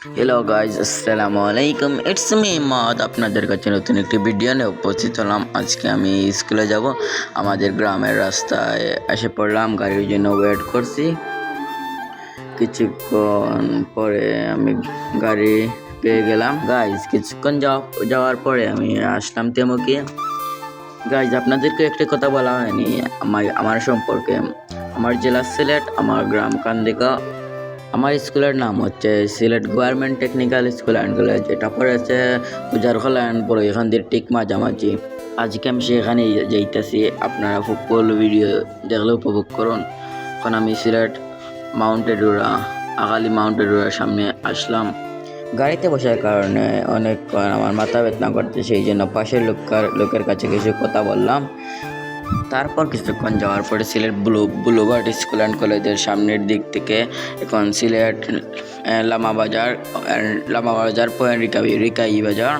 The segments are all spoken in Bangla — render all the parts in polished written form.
হ্যালো গাইজ, আসসালামু আলাইকুম। ইটস মি মাদ। আপনাদের কাছে নতুন একটি ভিডিও নিয়ে উপস্থিত হলাম। আজকে আমি স্কুলে যাব। আমাদের গ্রামের রাস্তায় এসে পড়লাম, গাড়ির জন্য ওয়েট করছি। কিছুক্ষণ পরে আমি গাড়ি পেয়ে গেলাম। গাইজ কিছুক্ষণ যাওয়ার পরে আমি আসলাম তেমুকি। গাইজ আপনাদেরকে একটি কথা বলা হয়নি আমার সম্পর্কে। আমার জেলা সিলেট, আমার গ্রাম কান্দিকা। আমার স্কুলের নাম হচ্ছে Sylhet government technical school and college. এটা পড়েছে উজারখোলা অ্যান্ড পরে এখান দিয়ে ঠিক মাঝামাঝি। আজকে আমি সেখানে যাইতেছি। আপনারা ফুটবল ভিডিও দেখলে উপভোগ করুন। এখন আমি সিলেট মাউন্টেডুরা, আগালি মাউন্টেডুরার সামনে আসলাম। গাড়িতে বসার কারণে অনেকক্ষণ আমার মাথা বেদনা করতে, সেই জন্য পাশের লোকের কাছে কিছু কথা বললাম। তারপর কিছুক্ষণ যাওয়ার পরে সিলেট বুলুবার্ড স্কুল অ্যান্ড কলেজের সামনের দিক থেকে এখন সিলেট লামাবাজার পয়েন্ট রিকাই বাজার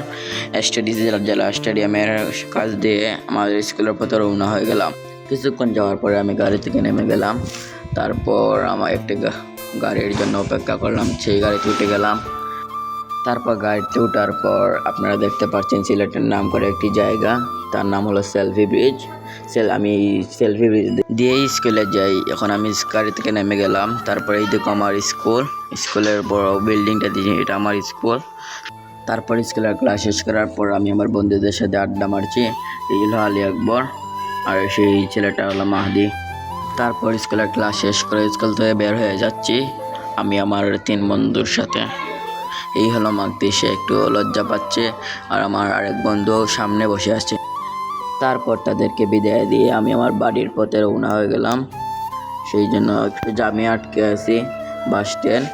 জেলা স্টেডিয়ামের কাছ দিয়ে আমাদের স্কুলের পথে রওনা হয়ে গেলাম। কিছুক্ষণ যাওয়ার পরে আমি গাড়ি থেকে নেমে গেলাম। তারপর আমার একটি গাড়ির জন্য অপেক্ষা করলাম, সেই গাড়িতে উঠে গেলাম। তারপর গাড়িতে ওঠার পর আপনারা দেখতে পাচ্ছেন সিলেটের নাম করে একটি জায়গা, তার নাম হলো সেলফি ব্রিজ। আমি সেলফি ব্রিজ দিয়েই স্কুলে যাই। এখন আমি গাড়ি থেকে নেমে গেলাম। তারপরে এই দেখো আমার স্কুলের বড় বিল্ডিংটা দিয়ে, এটা আমার স্কুল। তারপর স্কুলের ক্লাস শেষ করার পর আমি আমার বন্ধুদের সাথে আড্ডা মারছি। এই হলো আলী আকবর, আর সেই ছেলেটা হলো মাহদি। তারপর স্কুলের ক্লাস শেষ করে স্কুল থেকে বের হয়ে যাচ্ছি আমি আমার 3 বন্ধুর সাথে। এই হলো মাগদি, সে একটু লজ্জা পাচ্ছে, আর আমার আরেক বন্ধু সামনে বসে আছে। তারপর তাদেরকে বিদায় দিয়ে আমি আমার বাড়ির পথে রওনা হয়ে গেলাম। সেই জন্য একটু জামে আটকে আছি বাস স্ট্যান্ড।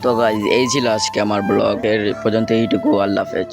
তো গাইজ, এই ছিল আজকে আমার ব্লগ। এর পর্যন্ত এইটুকু। আল্লাহ হাফেজ।